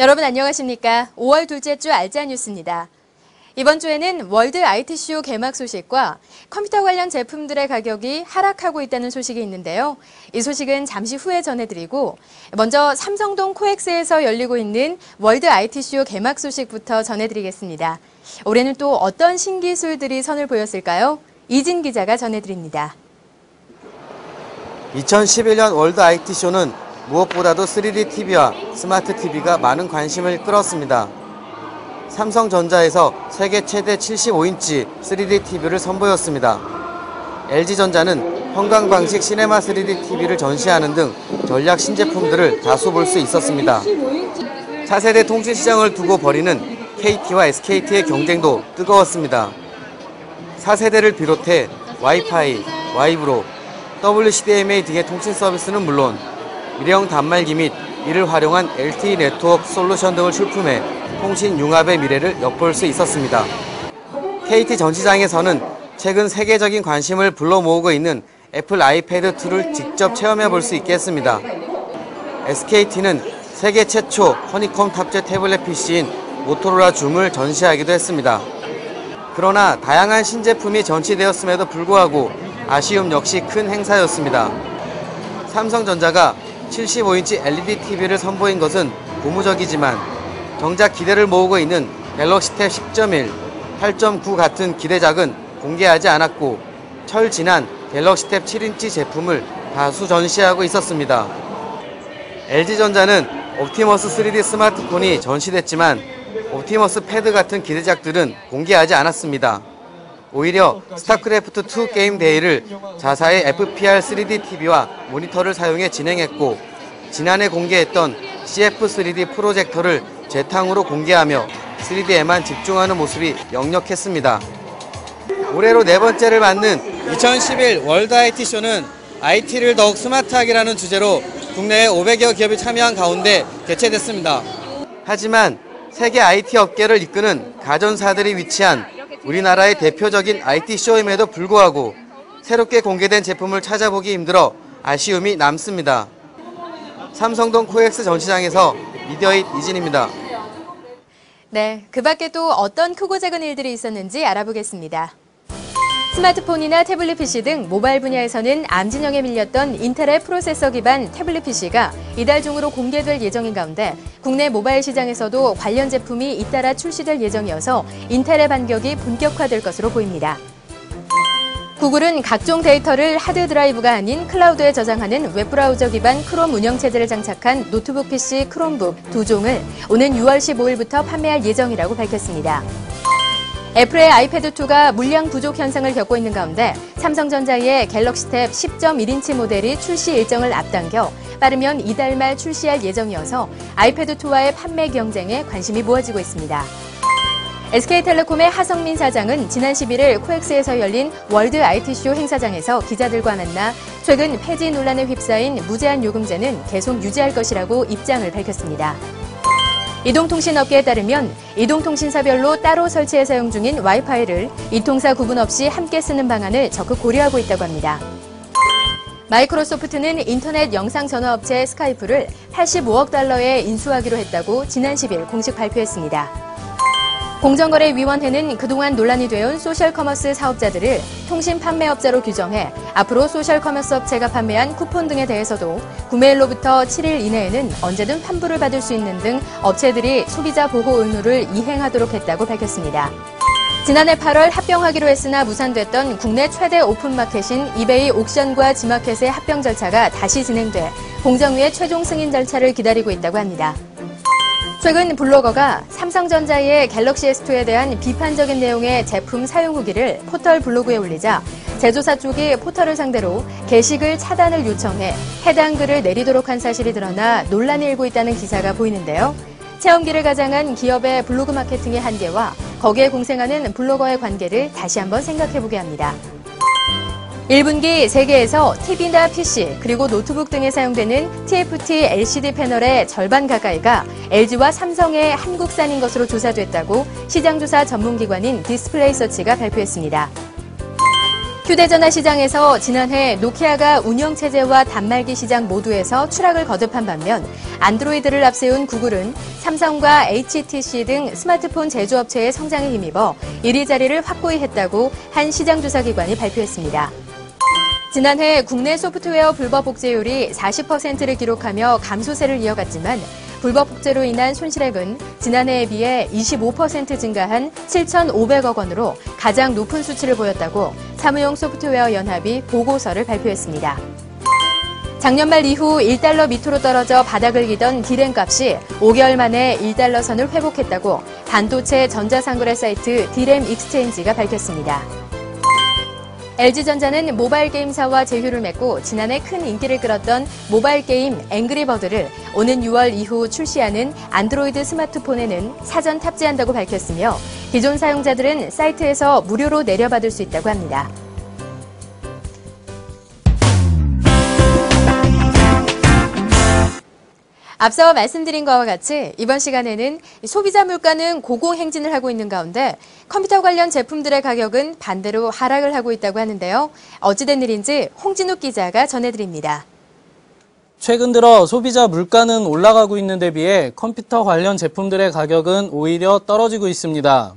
여러분 안녕하십니까? 5월 둘째 주 알짜 뉴스입니다. 이번 주에는 월드 IT쇼 개막 소식과 컴퓨터 관련 제품들의 가격이 하락하고 있다는 소식이 있는데요. 이 소식은 잠시 후에 전해드리고 먼저 삼성동 코엑스에서 열리고 있는 월드 IT쇼 개막 소식부터 전해드리겠습니다. 올해는 또 어떤 신기술들이 선을 보였을까요? 이진 기자가 전해드립니다. 2011년 월드 IT쇼는 무엇보다도 3D TV와 스마트 TV가 많은 관심을 끌었습니다. 삼성전자에서 세계 최대 75인치 3D TV를 선보였습니다. LG전자는 형광 방식 시네마 3D TV를 전시하는 등 전략 신제품들을 다수 볼 수 있었습니다. 차세대 통신 시장을 두고 벌이는 KT와 SKT의 경쟁도 뜨거웠습니다. 4세대를 비롯해 와이파이, 와이브로, WCDMA 등의 통신 서비스는 물론 일회용 단말기 및 이를 활용한 LTE 네트워크 솔루션 등을 출품해 통신 융합의 미래를 엿볼 수 있었습니다. KT 전시장에서는 최근 세계적인 관심을 불러 모으고 있는 애플 아이패드 2를 직접 체험해 볼 수 있게 했습니다. SKT는 세계 최초 허니콤 탑재 태블릿 PC인 모토로라 줌을 전시하기도 했습니다. 그러나 다양한 신제품이 전시되었음에도 불구하고 아쉬움 역시 큰 행사였습니다. 삼성전자가 75인치 LED TV를 선보인 것은 고무적이지만 정작 기대를 모으고 있는 갤럭시 탭 10.1, 8.9 같은 기대작은 공개하지 않았고 철진한 갤럭시 탭 7인치 제품을 다수 전시하고 있었습니다. LG전자는 옵티머스 3D 스마트폰이 전시됐지만 옵티머스 패드 같은 기대작들은 공개하지 않았습니다. 오히려 스타크래프트2 게임 데이를 자사의 FPR 3D TV와 모니터를 사용해 진행했고 지난해 공개했던 CF3D 프로젝터를 재탕으로 공개하며 3D에만 집중하는 모습이 역력했습니다. 올해로 네 번째를 맞는 2011 월드 IT쇼는 IT를 더욱 스마트하게라는 주제로 국내에 500여 기업이 참여한 가운데 개최됐습니다. 하지만 세계 IT 업계를 이끄는 가전사들이 위치한 우리나라의 대표적인 IT쇼임에도 불구하고 새롭게 공개된 제품을 찾아보기 힘들어 아쉬움이 남습니다. 삼성동 코엑스 전시장에서 미디어잇 이진입니다. 네, 그 밖에 또 어떤 크고 작은 일들이 있었는지 알아보겠습니다. 스마트폰이나 태블릿 PC 등 모바일 분야에서는 ARM 진영에 밀렸던 인텔의 프로세서 기반 태블릿 PC가 이달 중으로 공개될 예정인 가운데 국내 모바일 시장에서도 관련 제품이 잇따라 출시될 예정이어서 인텔의 반격이 본격화될 것으로 보입니다. 구글은 각종 데이터를 하드드라이브가 아닌 클라우드에 저장하는 웹브라우저 기반 크롬 운영체제를 장착한 노트북 PC 크롬북 2종을 오는 6월 15일부터 판매할 예정이라고 밝혔습니다. 애플의 아이패드2가 물량 부족 현상을 겪고 있는 가운데 삼성전자의 갤럭시 탭 10.1인치 모델이 출시 일정을 앞당겨 빠르면 이달 말 출시할 예정이어서 아이패드2와의 판매 경쟁에 관심이 모아지고 있습니다. SK텔레콤의 하성민 사장은 지난 11일 코엑스에서 열린 월드 IT쇼 행사장에서 기자들과 만나 최근 폐지 논란에 휩싸인 무제한 요금제는 계속 유지할 것이라고 입장을 밝혔습니다. 이동통신업계에 따르면 이동통신사별로 따로 설치해 사용 중인 와이파이를 이통사 구분 없이 함께 쓰는 방안을 적극 고려하고 있다고 합니다. 마이크로소프트는 인터넷 영상 전화업체 스카이프를 85억 달러에 인수하기로 했다고 지난 10일 공식 발표했습니다. 공정거래위원회는 그동안 논란이 되어온 소셜커머스 사업자들을 통신 판매업자로 규정해 앞으로 소셜커머스 업체가 판매한 쿠폰 등에 대해서도 구매일로부터 7일 이내에는 언제든 환불을 받을 수 있는 등 업체들이 소비자 보호 의무를 이행하도록 했다고 밝혔습니다. 지난해 8월 합병하기로 했으나 무산됐던 국내 최대 오픈마켓인 이베이 옥션과 지마켓의 합병 절차가 다시 진행돼 공정위의 최종 승인 절차를 기다리고 있다고 합니다. 최근 블로거가 삼성전자의 갤럭시 S2에 대한 비판적인 내용의 제품 사용 후기를 포털 블로그에 올리자 제조사 쪽이 포털을 상대로 게시글 차단을 요청해 해당 글을 내리도록 한 사실이 드러나 논란이 일고 있다는 기사가 보이는데요. 체험기를 가장한 기업의 블로그 마케팅의 한계와 거기에 공생하는 블로거의 관계를 다시 한번 생각해보게 합니다. 1분기 세계에서 TV나 PC 그리고 노트북 등에 사용되는 TFT LCD 패널의 절반 가까이가 LG와 삼성의 한국산인 것으로 조사됐다고 시장조사 전문기관인 디스플레이서치가 발표했습니다. 휴대전화 시장에서 지난해 노키아가 운영체제와 단말기 시장 모두에서 추락을 거듭한 반면 안드로이드를 앞세운 구글은 삼성과 HTC 등 스마트폰 제조업체의 성장에 힘입어 1위 자리를 확고히 했다고 한 시장조사기관이 발표했습니다. 지난해 국내 소프트웨어 불법 복제율이 40%를 기록하며 감소세를 이어갔지만 불법 복제로 인한 손실액은 지난해에 비해 25% 증가한 7,500억 원으로 가장 높은 수치를 보였다고 사무용 소프트웨어 연합이 보고서를 발표했습니다. 작년 말 이후 1달러 밑으로 떨어져 바닥을 기던 디램 값이 5개월 만에 1달러 선을 회복했다고 반도체 전자상거래 사이트 디램 익스체인지가 밝혔습니다. LG전자는 모바일 게임사와 제휴를 맺고 지난해 큰 인기를 끌었던 모바일 게임 앵그리버드를 오는 6월 이후 출시하는 안드로이드 스마트폰에는 사전 탑재한다고 밝혔으며 기존 사용자들은 사이트에서 무료로 내려받을 수 있다고 합니다. 앞서 말씀드린 것과 같이 이번 시간에는 소비자 물가는 고공행진을 하고 있는 가운데 컴퓨터 관련 제품들의 가격은 반대로 하락을 하고 있다고 하는데요. 어찌된 일인지 홍진욱 기자가 전해드립니다. 최근 들어 소비자 물가는 올라가고 있는 데 비해 컴퓨터 관련 제품들의 가격은 오히려 떨어지고 있습니다.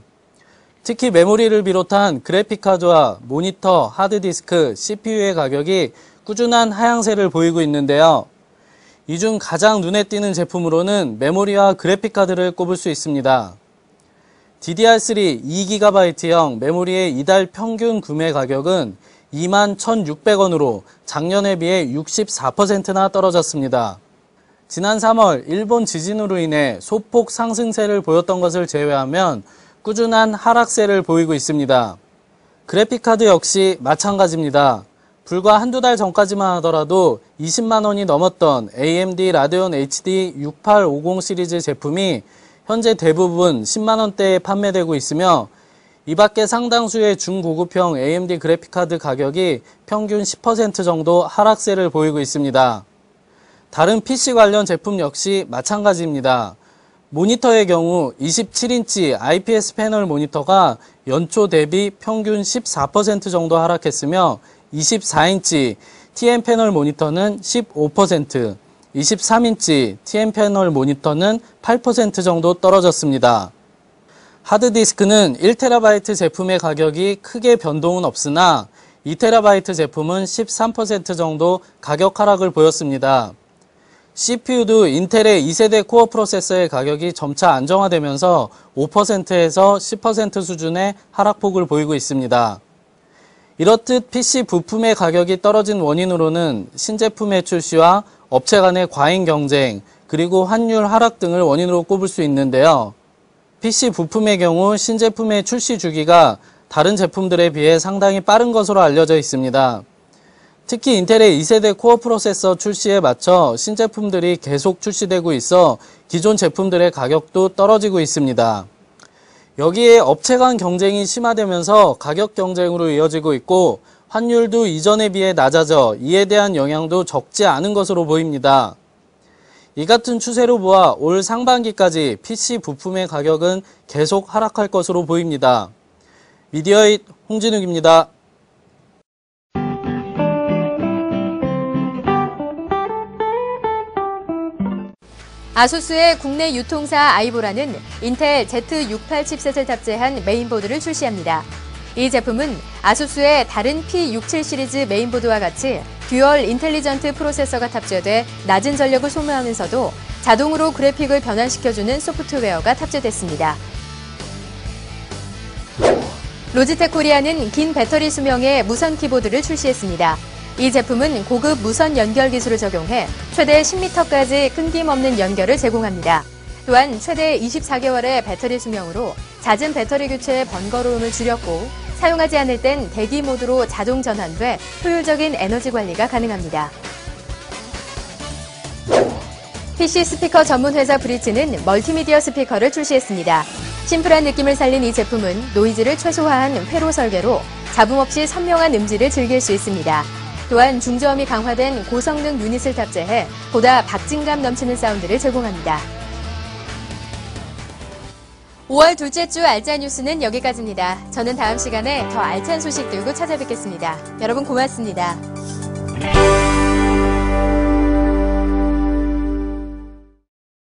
특히 메모리를 비롯한 그래픽카드와 모니터, 하드디스크, CPU의 가격이 꾸준한 하향세를 보이고 있는데요. 이 중 가장 눈에 띄는 제품으로는 메모리와 그래픽카드를 꼽을 수 있습니다. DDR3 2GB형 메모리의 이달 평균 구매 가격은 21,600원으로 작년에 비해 64%나 떨어졌습니다. 지난 3월 일본 지진으로 인해 소폭 상승세를 보였던 것을 제외하면 꾸준한 하락세를 보이고 있습니다. 그래픽카드 역시 마찬가지입니다. 불과 한두 달 전까지만 하더라도 20만 원이 넘었던 AMD 라데온 HD 6850 시리즈 제품이 현재 대부분 10만 원대에 판매되고 있으며 이 밖에 상당수의 중고급형 AMD 그래픽카드 가격이 평균 10% 정도 하락세를 보이고 있습니다. 다른 PC 관련 제품 역시 마찬가지입니다. 모니터의 경우 27인치 IPS 패널 모니터가 연초 대비 평균 14% 정도 하락했으며 24인치 TN 패널 모니터는 15%, 23인치 TN 패널 모니터는 8% 정도 떨어졌습니다. 하드디스크는 1TB 제품의 가격이 크게 변동은 없으나 2TB 제품은 13% 정도 가격 하락을 보였습니다. CPU도 인텔의 2세대 코어 프로세서의 가격이 점차 안정화되면서 5%에서 10% 수준의 하락폭을 보이고 있습니다. 이렇듯 PC 부품의 가격이 떨어진 원인으로는 신제품의 출시와 업체 간의 과잉 경쟁, 그리고 환율 하락 등을 원인으로 꼽을 수 있는데요. PC 부품의 경우 신제품의 출시 주기가 다른 제품들에 비해 상당히 빠른 것으로 알려져 있습니다. 특히 인텔의 2세대 코어 프로세서 출시에 맞춰 신제품들이 계속 출시되고 있어 기존 제품들의 가격도 떨어지고 있습니다. 여기에 업체 간 경쟁이 심화되면서 가격 경쟁으로 이어지고 있고 환율도 이전에 비해 낮아져 이에 대한 영향도 적지 않은 것으로 보입니다. 이 같은 추세로 보아 올 상반기까지 PC 부품의 가격은 계속 하락할 것으로 보입니다. 미디어잇 홍진욱입니다. 아수스의 국내 유통사 아이보라는 인텔 Z68 칩셋을 탑재한 메인보드를 출시합니다. 이 제품은 아수스의 다른 P67 시리즈 메인보드와 같이 듀얼 인텔리전트 프로세서가 탑재돼 낮은 전력을 소모하면서도 자동으로 그래픽을 변환시켜주는 소프트웨어가 탑재됐습니다. 로지텍 코리아는 긴 배터리 수명의 무선 키보드를 출시했습니다. 이 제품은 고급 무선 연결 기술을 적용해 최대 10m까지 끊김없는 연결을 제공합니다. 또한 최대 24개월의 배터리 수명으로 잦은 배터리 교체의 번거로움을 줄였고 사용하지 않을 땐 대기 모드로 자동 전환돼 효율적인 에너지 관리가 가능합니다. PC 스피커 전문 회사 브릿지는 멀티미디어 스피커를 출시했습니다. 심플한 느낌을 살린 이 제품은 노이즈를 최소화한 회로 설계로 잡음 없이 선명한 음질을 즐길 수 있습니다. 또한 중저음이 강화된 고성능 유닛을 탑재해 보다 박진감 넘치는 사운드를 제공합니다. 5월 둘째 주 알짜 뉴스는 여기까지입니다. 저는 다음 시간에 더 알찬 소식 들고 찾아뵙겠습니다. 여러분 고맙습니다.